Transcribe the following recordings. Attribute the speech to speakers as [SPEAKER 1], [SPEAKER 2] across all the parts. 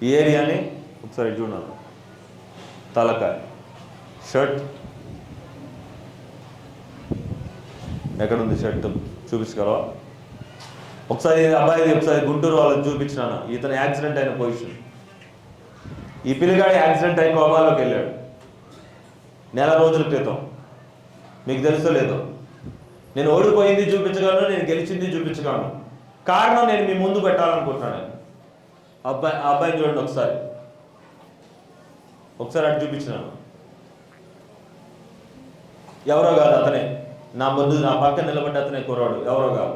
[SPEAKER 1] ఈ ఏరియాని ఒకసారి చూడాలి. తలకాయ, షర్ట్ ఎక్కడుంది? షర్ట్ చూపించగలవా? ఒకసారి అబ్బాయిది ఒకసారి గుంటూరు వాళ్ళని చూపించినాను. ఇతను యాక్సిడెంట్ అయిన పొజిషన్. ఈ పిల్లగాడి యాక్సిడెంట్ అయి కోమాలోకి వెళ్ళాడు నెల రోజుల క్రితం. మీకు తెలుసో లేదో? నేను ఓడిపోయింది చూపించగలను, నేను గెలిచింది చూపించగలను. కారణం నేను మీ ముందు పెట్టాలనుకుంటున్నాను. అబ్బాయిని చూడండి ఒకసారి అటు చూపించినాను. ఎవరో కాదు, అతనే నా ముందు నా పక్కన నిలబడ్డ అతనే కుర్రాడు, ఎవరో కాదు.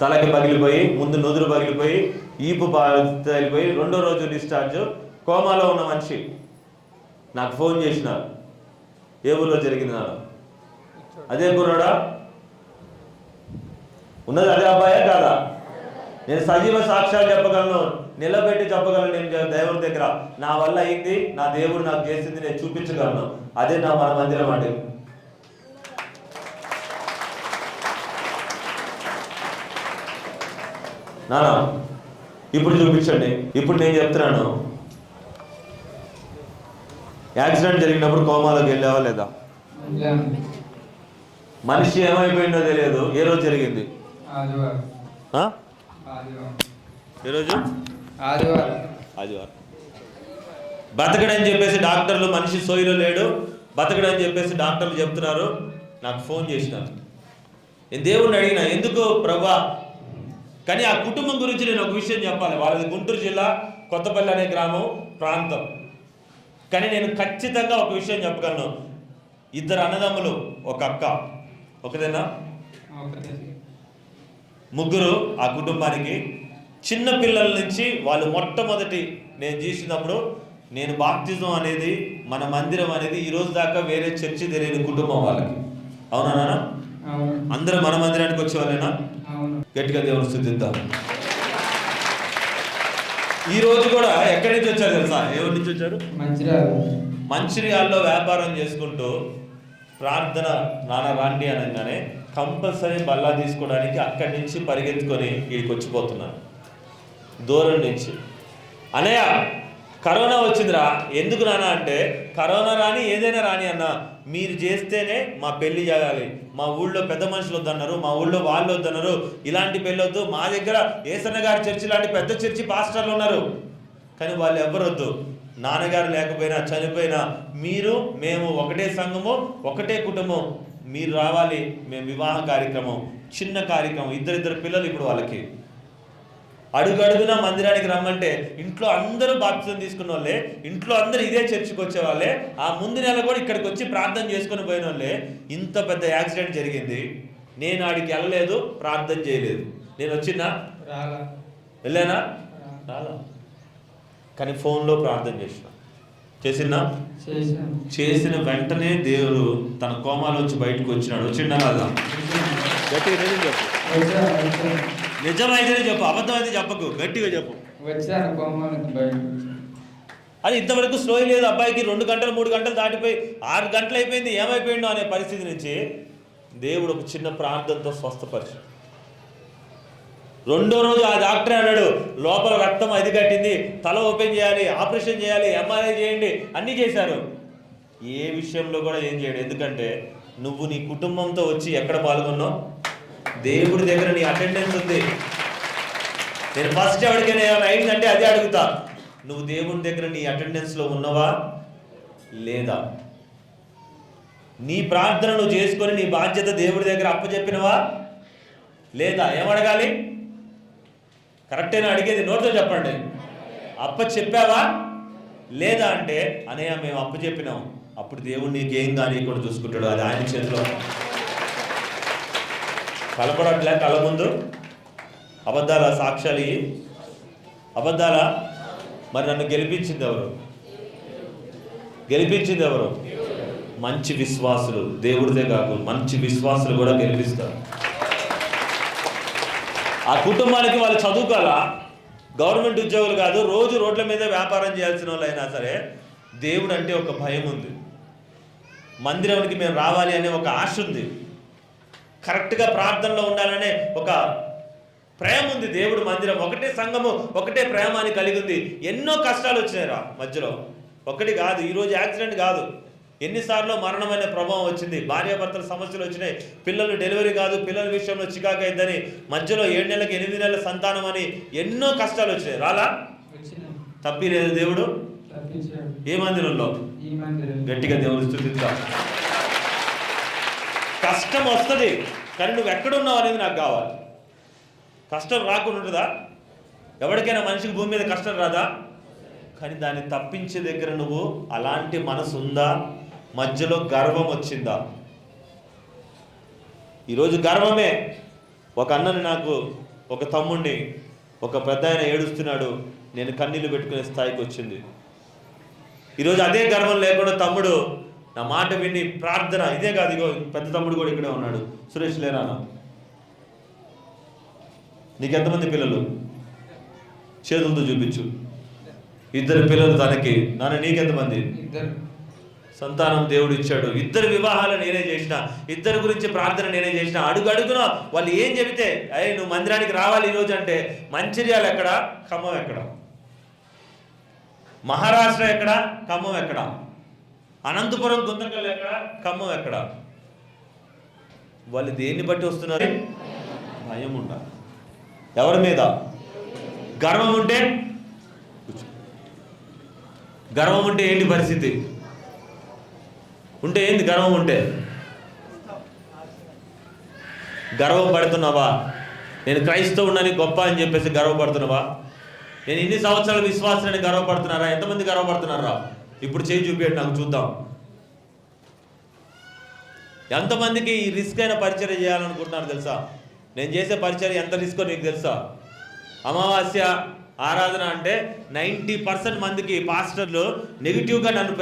[SPEAKER 1] తలకి పగిలిపోయి, ముందు నుదురు పగిలిపోయి, ఈపు తగిలిపోయి, రెండో రోజు డిశ్చార్జ్, కోమాలో ఉన్న మనిషి. నాకు ఫోన్ చేసినారు. ఏ ఊళ్ళో జరిగింది నాన్న? అదే కుర్రాడా? ఉన్నది అదే అబ్బాయే కాదా? నేను సజీవ సాక్ష్యాలు చెప్పగలను, నిలబెట్టి చెప్పగలను. నేను దేవుడి దగ్గర నా వల్ల అయింది, నా దేవుడు నాకు చేసింది నేను చూపించగలను. అదే నా మన మందిరం అంటే. నానా ఇప్పుడు చూపించండి. ఇప్పుడు నేను చెప్తున్నాను, యాక్సిడెంట్ జరిగినప్పుడు కోమాలోకి వెళ్ళావా లేదా? మనిషి ఏమైపోయిందో తెలియదు. ఏ రోజు జరిగింది? ఏ రోజు? ఆదివారం. బతకడని చెప్పేసి డాక్టర్లు, మనిషి సోయిలో లేడు, బతకడని చెప్పేసి డాక్టర్లు చెప్తున్నారు. నాకు ఫోన్ చేసినారు. నేను దేవుడిని అడిగిన, ఎందుకు ప్రభా? కానీ ఆ కుటుంబం గురించి నేను ఒక విషయం చెప్పాలి. వాళ్ళది గుంటూరు జిల్లా కొత్తపల్లి అనే గ్రామం ప్రాంతం. కానీ నేను ఖచ్చితంగా ఒక విషయం చెప్పగలను. 2 అన్నదమ్ములు, ఒక అక్క. ఒకదేనా? 3 ఆ కుటుంబానికి. చిన్న పిల్లల నుంచి వాళ్ళు మొట్టమొదటి నేను చేసినప్పుడు, నేను బాప్తిజం అనేది, మన మందిరం అనేది ఈ రోజు దాకా వేరే చర్చి తెలియని కుటుంబం వాళ్ళకి. అవునా నాన్న? అందరూ మన మందిరానికి వచ్చేవాళ్ళేనా? గట్టిగా దేవుని స్తుతిద్దాం. ఈ రోజు కూడా ఎక్కడి నుంచి వచ్చారు తెలుసా? ఎవరి నుంచి వచ్చారు? మంచిర్యాలలో వ్యాపారం చేసుకుంటూ ప్రార్థన నాన్న రాండి అనగానే కంపల్సరీ బల్లా తీసుకోవడానికి అక్కడి నుంచి పరిగెత్తుకొని వీడికి వచ్చిపోతున్నాను, దూరం నుంచి. అనయ్య కరోనా వచ్చిందిరా. ఎందుకు నాన్న అంటే, కరోనా రాని ఏదైనా రాని అన్న, మీరు చేస్తేనే మా పెళ్లి చేయాలి. మా ఊళ్ళో పెద్ద మనుషులు వద్దన్నారు, మా ఊళ్ళో వాళ్ళు వద్దన్నారు, ఇలాంటి పెళ్ళి వద్దు. మా దగ్గర ఏసన్న గారి చర్చి లాంటి పెద్ద చర్చి పాస్టర్లు ఉన్నారు, కానీ వాళ్ళు ఎవరొద్దు. నాన్నగారు లేకపోయినా చనిపోయినా మీరు మేము ఒకటే సంఘము, ఒకటే కుటుంబం. మీరు రావాలి. మేము వివాహ కార్యక్రమం, చిన్న కార్యక్రమం, 2 పిల్లలు ఇప్పుడు వాళ్ళకి. అడుగడుగున మందిరానికి రమ్మంటే ఇంట్లో అందరూ బాప్తిజం తీసుకున్న వాళ్ళే, ఇంట్లో అందరూ ఇదే చర్చికి వచ్చేవాళ్ళే. ఆ ముందు నెల కూడా ఇక్కడికి వచ్చి ప్రార్థన చేసుకుని పోయిన వాళ్ళే. ఇంత పెద్ద యాక్సిడెంట్ జరిగింది. నేను ఆడికి వెళ్ళలేదు, ప్రార్థన చేయలేదు. నేను వచ్చినా వెళ్ళానా? రాలా. కానీ ఫోన్లో ప్రార్థన చేసిన వెంటనే దేవుడు తన కోమాలోంచి బయటకు వచ్చినాడు. వచ్చిండా కదా? గట్టిగా నిజం చెప్పు. నిజమైతేనే చెప్పు, అబద్ధం అయితే చెప్పకు, గట్టిగా చెప్పు. అది ఇంతవరకు స్లో లేదు. అబ్బాయికి 2 గంటలు 3 గంటలు దాటిపోయి 6 గంటలు అయిపోయింది, ఏమైపోయిందో అనే పరిస్థితి నుంచి దేవుడు ఒక చిన్న ప్రార్థనతో స్వస్థపరిచాడు. 2వ రోజు ఆ డాక్టరే అన్నాడు, లోపల రక్తం అది కట్టింది, తల ఓపెన్ చేయాలి, ఆపరేషన్ చేయాలి, ఎంఆర్ఐ చేయండి, అన్నీ చేశారు. ఏ విషయంలో కూడా ఏం చేయడు. ఎందుకంటే నువ్వు నీ కుటుంబంతో వచ్చి ఎక్కడ పాల్గొన్నావు? దేవుడి దగ్గర నీ అటెండెన్స్ ఉంది. నేను ఫస్ట్ ఎవరికైనా ఏమైనా అయిందంటే అదే అడుగుతా, నువ్వు దేవుడి దగ్గర నీ అటెండెన్స్లో ఉన్నవా లేదా? నీ ప్రార్థన నువ్వు చేసుకొని నీ బాధ్యత దేవుడి దగ్గర అప్పచెప్పినవా లేదా? ఏమడగాలి? కరెక్టేనా అడిగేది? నోట్తో చెప్పండి. అప్పచెప్పావా లేదా అంటే, అనయ్య మేము అప్పచెప్పినాం. అప్పుడు దేవుడు నీకేం కానీ కూడా చూసుకుంటాడు. అది ఆయన చేతిలో. కలపడట్లే కళ్ళ ముందు అబద్ధాల సాక్ష్యాలు ఇవి అబద్ధాలా? మరి నన్ను గెలిపించింది ఎవరు? మంచి విశ్వాసులు. దేవుడిదే కాదు, మంచి విశ్వాసులు కూడా గెలిపిస్తారు. ఆ కుటుంబానికి వాళ్ళు చదువుకోవాలా, గవర్నమెంట్ ఉద్యోగులు కాదు, రోజు రోడ్ల మీద వ్యాపారం చేయాల్సిన వాళ్ళు అయినా సరే దేవుడు అంటే ఒక భయం ఉంది. మందిరానికి మేము రావాలి అనే ఒక ఆశ ఉంది. కరెక్ట్గా ప్రార్థనలో ఉండాలనే ఒక ప్రేమ ఉంది. దేవుడు మందిరం ఒకటే, సంఘము ఒకటే ప్రేమ అని కలిగి ఉంది. ఎన్నో కష్టాలు వచ్చినాయి రా మధ్యలో, ఒకటి కాదు. ఈరోజు యాక్సిడెంట్ కాదు, ఎన్నిసార్లు మరణమైన ప్రభావం వచ్చింది, భార్యాభర్తల సమస్యలు వచ్చినాయి, పిల్లలు డెలివరీ కాదు, పిల్లల విషయంలో చికాకు అయిందని, మధ్యలో 7 నెలలకు 8 నెలల సంతానం అని ఎన్నో కష్టాలు వచ్చినాయి. రాలా? తప్పి లేదు దేవుడు. ఏ మందిరంలో? గట్టిగా దేవుడు స్తుతిద్దాం. కష్టం వస్తుంది, కానీ నువ్వు ఎక్కడున్నావు అనేది నాకు కావాలి. కష్టం రాకుండా ఉంటుందా? ఎవరికైనా మనిషికి భూమి మీద కష్టం రాదా? కానీ దాన్ని తప్పించే దగ్గర నువ్వు అలాంటి మనసు ఉందా? మధ్యలో గర్వం వచ్చిందా? ఈరోజు గర్వమే. ఒక అన్నని, నాకు ఒక తమ్ముడిని, ఒక పెద్ద ఆయన ఏడుస్తున్నాడు, నేను కన్నీళ్ళు పెట్టుకునే స్థాయికి వచ్చింది. ఈరోజు అదే గర్వం లేకుండా తమ్ముడు నా మాట విని ప్రార్థన, ఇదే కాదు, ఇగో పెద్ద తమ్ముడు కూడా ఇక్కడే ఉన్నాడు, సురేష్ లేరా? నీకెంతమంది పిల్లలు? చేతులతో చూపించు. 2 పిల్లలు తనకి. నాన్న నీకెంతమంది? సంతానం దేవుడు ఇచ్చాడు. 2 వివాహాలు నేనే చేసిన, 2 గురించి ప్రార్థన నేనే చేసిన. అడుగున వాళ్ళు ఏం చెబితే, అయ్యి నువ్వు మందిరానికి రావాలి ఈరోజు అంటే, మంచిర్యాల ఎక్కడ, ఖమ్మం ఎక్కడ, మహారాష్ట్ర ఎక్కడ, ఖమ్మం ఎక్కడ, అనంతపురం గుంతకల్ ఎక్కడ, ఖమ్మం ఎక్కడ. వాళ్ళు దేన్ని బట్టి వస్తున్నారు? భయం ఉండాలి. ఎవరి మీద? గర్వం ఉంటే, గర్వం ఉంటే ఏంటి పరిస్థితి? ఉంటే ఏంది గర్వం ఉంటే? గర్వపడుతున్నావా? నేను క్రైస్తవుడని గొప్ప అని చెప్పేసి గర్వపడుతున్నావా? నేను ఇన్ని సంవత్సరాల విశ్వాసాన్ని గర్వపడుతున్నారా? ఎంతమంది గర్వపడుతున్నారా? ఇప్పుడు చేయి చూపించండి నాకు చూద్దాం. ఎంతమందికి ఈ రిస్క్ అయిన పరిచర్య చేయాలనుకుంటున్నారు తెలుసా? నేను చేసే పరిచర్య ఎంత రిస్కో నీకు తెలుసా? అమావాస్య ఆరాధన అంటే 90% మందికి పాస్టర్లు నెగిటివ్గా నన్ను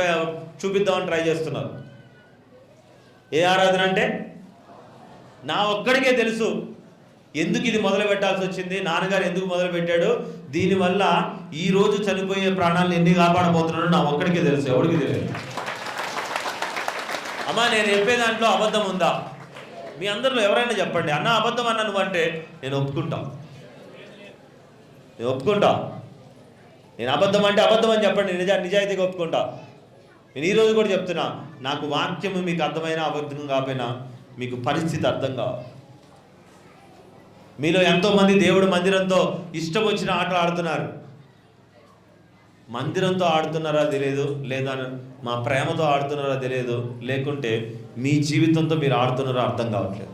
[SPEAKER 1] చూపిద్దామని ట్రై చేస్తున్నారు. ఏ ఆరాధన అంటే నా ఒక్కడికే తెలుసు ఎందుకు ఇది మొదలు పెట్టాల్సి వచ్చింది, నాన్నగారు ఎందుకు మొదలు పెట్టాడు, దీనివల్ల ఈరోజు చనిపోయే ప్రాణాలను ఎన్ని కాపాడబోతున్నాడో నా ఒక్కడికే తెలుసు, ఎవరికి తెలియదు. అమ్మా నేను చెప్పే దాంట్లో అబద్ధం ఉందా? మీ అందరిలో ఎవరైనా చెప్పండి, అన్న అబద్ధం అన్న నువ్వు అంటే నేను ఒప్పుకుంటా. నేను అబద్ధం అంటే అబద్ధం అని చెప్పండి, నిజాయితీగా ఒప్పుకుంటా. నేను ఈరోజు కూడా చెప్తున్నా, నాకు వాక్యము మీకు అర్థమైనా అబద్ధం కాకపోయినా మీకు పరిస్థితి అర్థం కావాలి. మీలో ఎంతోమంది దేవుడు మందిరంతో ఇష్టం వచ్చిన ఆటలు ఆడుతున్నారు. మందిరంతో ఆడుతున్నారా తెలియదు, లేదా మా ప్రేమతో ఆడుతున్నారా తెలియదు, లేకుంటే మీ జీవితంతో మీరు ఆడుతున్నారో అర్థం కావట్లేదు.